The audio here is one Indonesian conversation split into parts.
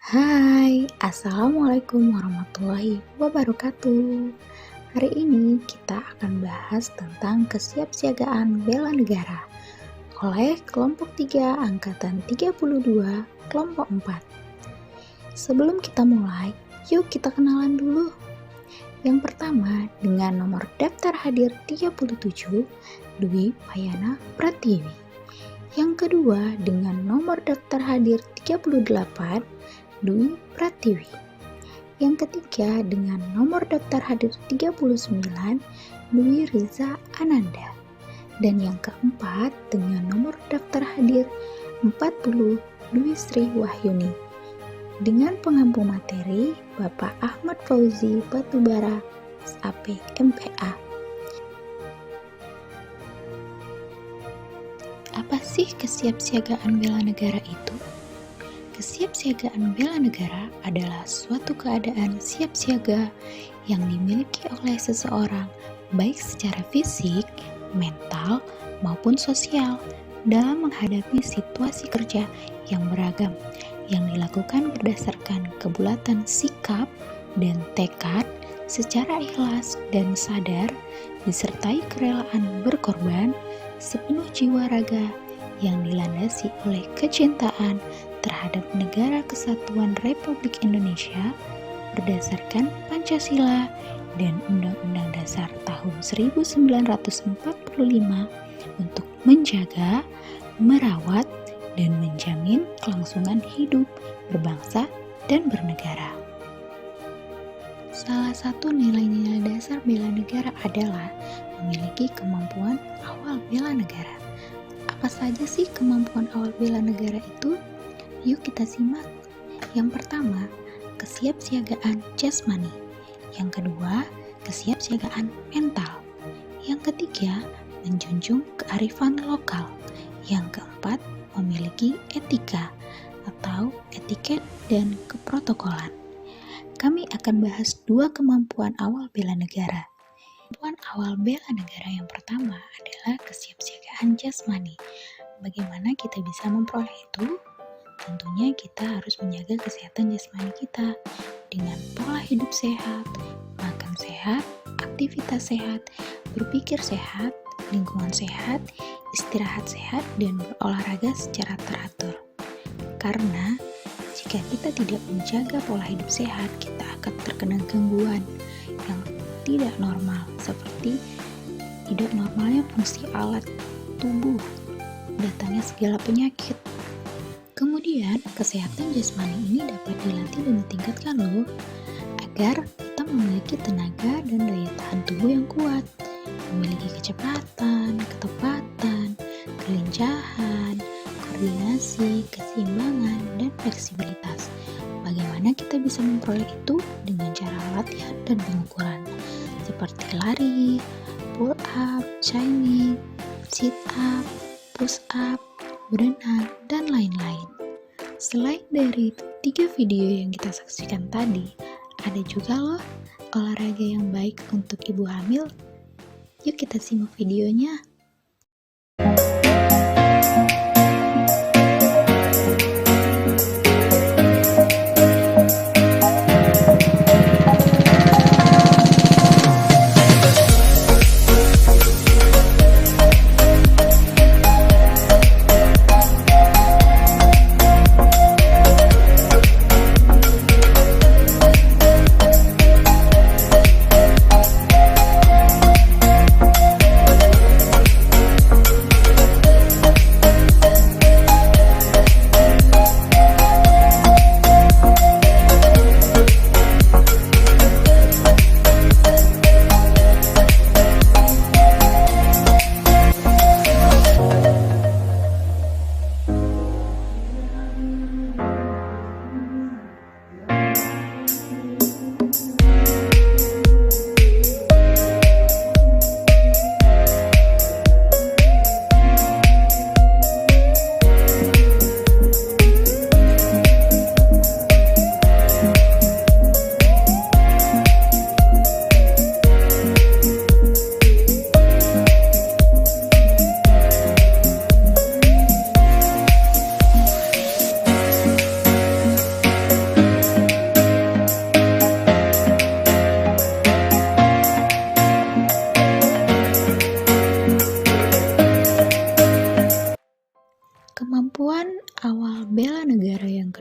Hai, Assalamualaikum warahmatullahi wabarakatuh. Hari ini kita akan bahas tentang kesiapsiagaan bela negara oleh kelompok 3 Angkatan 32 kelompok 4. Sebelum kita mulai, yuk kita kenalan dulu. Yang pertama dengan nomor daftar hadir 37, Dwi Payana Pratiwi. Yang kedua dengan nomor daftar hadir 38, Dwi Pratiwi. Yang ketiga dengan nomor daftar hadir 39, Dwi Riza Ananda. Dan yang keempat dengan nomor daftar hadir 40, Dwi Sri Wahyuni. Dengan pengampu materi Bapak Ahmad Fauzi Batubara, SAP MPA. Apa sih kesiapsiagaan bela negara itu? Kesiapsiagaan bela negara adalah suatu keadaan siap siaga yang dimiliki oleh seseorang baik secara fisik, mental, maupun sosial dalam menghadapi situasi kerja yang beragam yang dilakukan berdasarkan kebulatan sikap dan tekad secara ikhlas dan sadar disertai kerelaan berkorban sepenuh jiwa raga yang dilandasi oleh kecintaan terhadap Negara Kesatuan Republik Indonesia berdasarkan Pancasila dan Undang-Undang Dasar tahun 1945 untuk menjaga, merawat, dan menjamin kelangsungan hidup berbangsa dan bernegara. Salah satu nilai-nilai dasar bela negara adalah memiliki kemampuan awal bela negara. Apa saja sih kemampuan awal bela negara itu? Yuk kita simak. Yang pertama, kesiapsiagaan jasmani. Yang kedua, kesiapsiagaan mental. Yang ketiga, menjunjung kearifan lokal. Yang keempat, memiliki etika atau etiket dan keprotokolan. Kami akan bahas dua kemampuan awal bela negara. Kemampuan awal bela negara yang pertama adalah kesiapsiagaan jasmani. Bagaimana kita bisa memperoleh itu? Tentunya kita harus menjaga kesehatan jasmani kita dengan pola hidup sehat, makan sehat, aktivitas sehat, berpikir sehat, lingkungan sehat, istirahat sehat, dan berolahraga secara teratur. Karena jika kita tidak menjaga pola hidup sehat, kita akan terkena gangguan yang tidak normal seperti tidak normalnya fungsi alat tubuh, datangnya segala penyakit. Kemudian, kesehatan jasmani ini dapat dilatih dan ditingkatkan loh, agar kita memiliki tenaga dan daya tahan tubuh yang kuat, memiliki kecepatan, ketepatan, kelincahan, koordinasi, keseimbangan, dan fleksibilitas. Bagaimana kita bisa memperoleh itu? Dengan cara latihan dan pengukuran, seperti lari, pull up, climbing, sit up, push up, berenang, dan lain-lain. Selain dari 3 video yang kita saksikan tadi, ada juga loh olahraga yang baik untuk ibu hamil. Yuk kita simak videonya.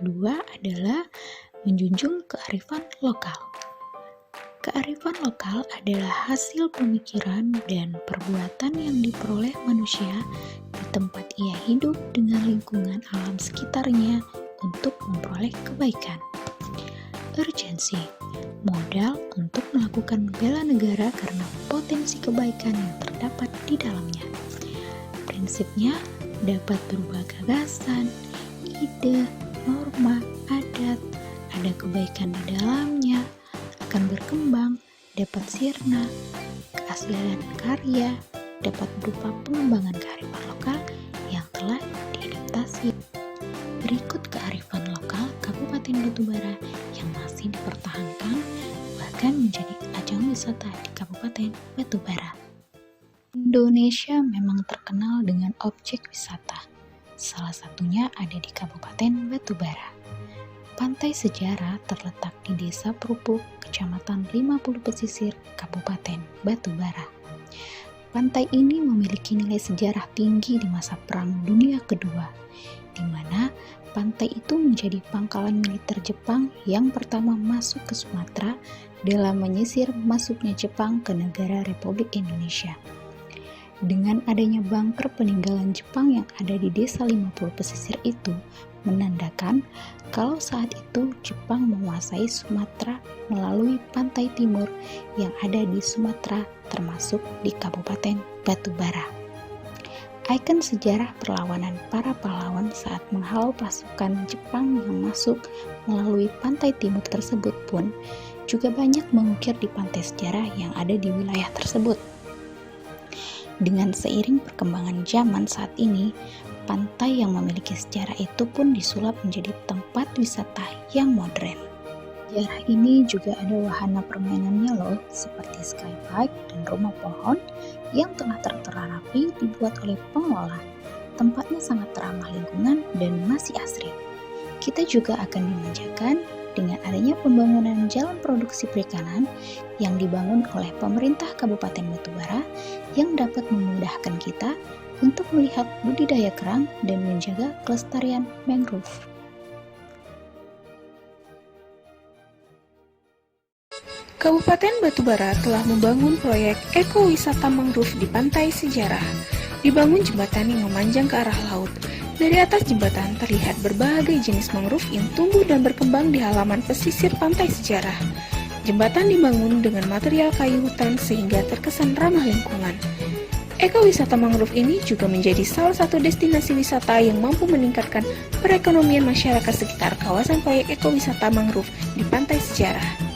kedua adalah menjunjung kearifan lokal. Kearifan lokal adalah hasil pemikiran dan perbuatan yang diperoleh manusia di tempat ia hidup dengan lingkungan alam sekitarnya untuk memperoleh kebaikan. Urgensi, modal untuk melakukan bela negara karena potensi kebaikan yang terdapat di dalamnya. Prinsipnya dapat berupa gagasan, ide, norma, adat, ada kebaikan di dalamnya, akan berkembang, dapat sirna, keaslian karya, dapat berupa pengembangan kearifan lokal yang telah diadaptasi. Berikut kearifan lokal Kabupaten Batubara yang masih dipertahankan bahkan menjadi ajang wisata di Kabupaten Batubara. Indonesia memang terkenal dengan objek wisata. Salah satunya ada di Kabupaten Batubara. Pantai Sejarah terletak di Desa Perupuk, Kecamatan 50 Pesisir, Kabupaten Batubara. Pantai ini memiliki nilai sejarah tinggi di masa Perang Dunia Kedua, di mana pantai itu menjadi pangkalan militer Jepang yang pertama masuk ke Sumatera dalam menyisir masuknya Jepang ke negara Republik Indonesia. Dengan adanya bunker peninggalan Jepang yang ada di Desa 50 Pesisir itu, menandakan kalau saat itu Jepang menguasai Sumatera melalui pantai timur yang ada di Sumatera termasuk di Kabupaten Batubara. Ikon sejarah perlawanan para pahlawan saat menghalau pasukan Jepang yang masuk melalui pantai timur tersebut pun juga banyak mengukir di pantai sejarah yang ada di wilayah tersebut. Dengan seiring perkembangan zaman saat ini, pantai yang memiliki sejarah itu pun disulap menjadi tempat wisata yang modern. Sejarah ini juga ada wahana permainannya loh, seperti skybike dan rumah pohon yang telah tertera rapi dibuat oleh pengelola. Tempatnya sangat ramah lingkungan dan masih asri. Kita juga akan dimanjakan dengan adanya pembangunan jalan produksi perikanan yang dibangun oleh pemerintah Kabupaten Batubara yang dapat memudahkan kita untuk melihat budidaya kerang dan menjaga kelestarian mangrove. Kabupaten Batubara telah membangun proyek ekowisata mangrove di Pantai Sejarah. Dibangun jembatan yang memanjang ke arah laut. Dari atas jembatan terlihat berbagai jenis mangrove yang tumbuh dan berkembang di halaman pesisir Pantai Sejarah. Jembatan dibangun dengan material kayu hutan sehingga terkesan ramah lingkungan. Ekowisata mangrove ini juga menjadi salah satu destinasi wisata yang mampu meningkatkan perekonomian masyarakat sekitar kawasan proyek ekowisata mangrove di Pantai Sejarah.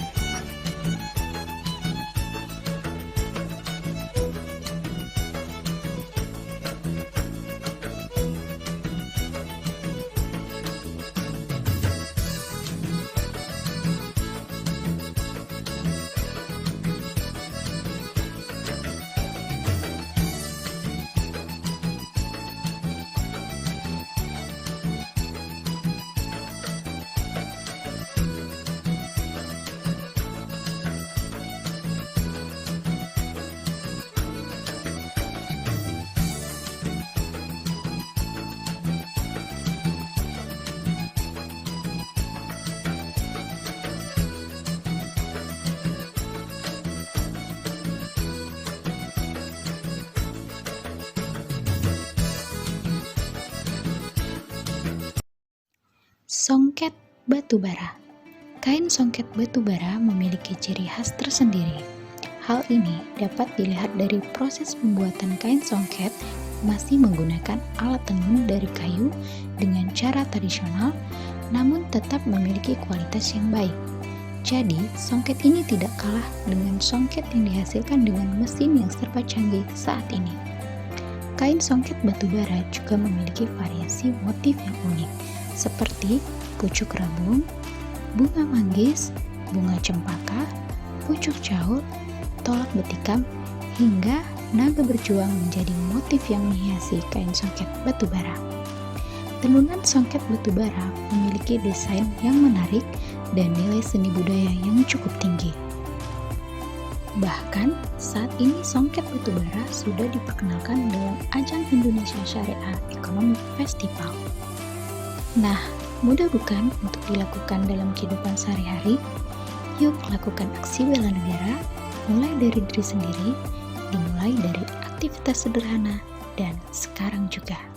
Songket Batubara. Kain songket Batubara memiliki ciri khas tersendiri. Hal ini dapat dilihat dari proses pembuatan kain songket masih menggunakan alat tenun dari kayu dengan cara tradisional, namun tetap memiliki kualitas yang baik. Jadi, songket ini tidak kalah dengan songket yang dihasilkan dengan mesin yang serba canggih saat ini. Kain songket Batubara juga memiliki variasi motif yang unik, seperti pucuk rabung, bunga manggis, bunga cempaka, pucuk caul, tolak betikam, hingga naga berjuang menjadi motif yang menghiasi kain songket Batubara. Tenunan songket Batubara memiliki desain yang menarik dan nilai seni budaya yang cukup tinggi. Bahkan, saat ini songket Batubara sudah diperkenalkan dalam ajang Indonesia Syariah Economic Festival. Nah, Mudah bukan untuk dilakukan dalam kehidupan sehari-hari? Yuk lakukan aksi bela negara, mulai dari diri sendiri, dimulai dari aktivitas sederhana, dan sekarang juga.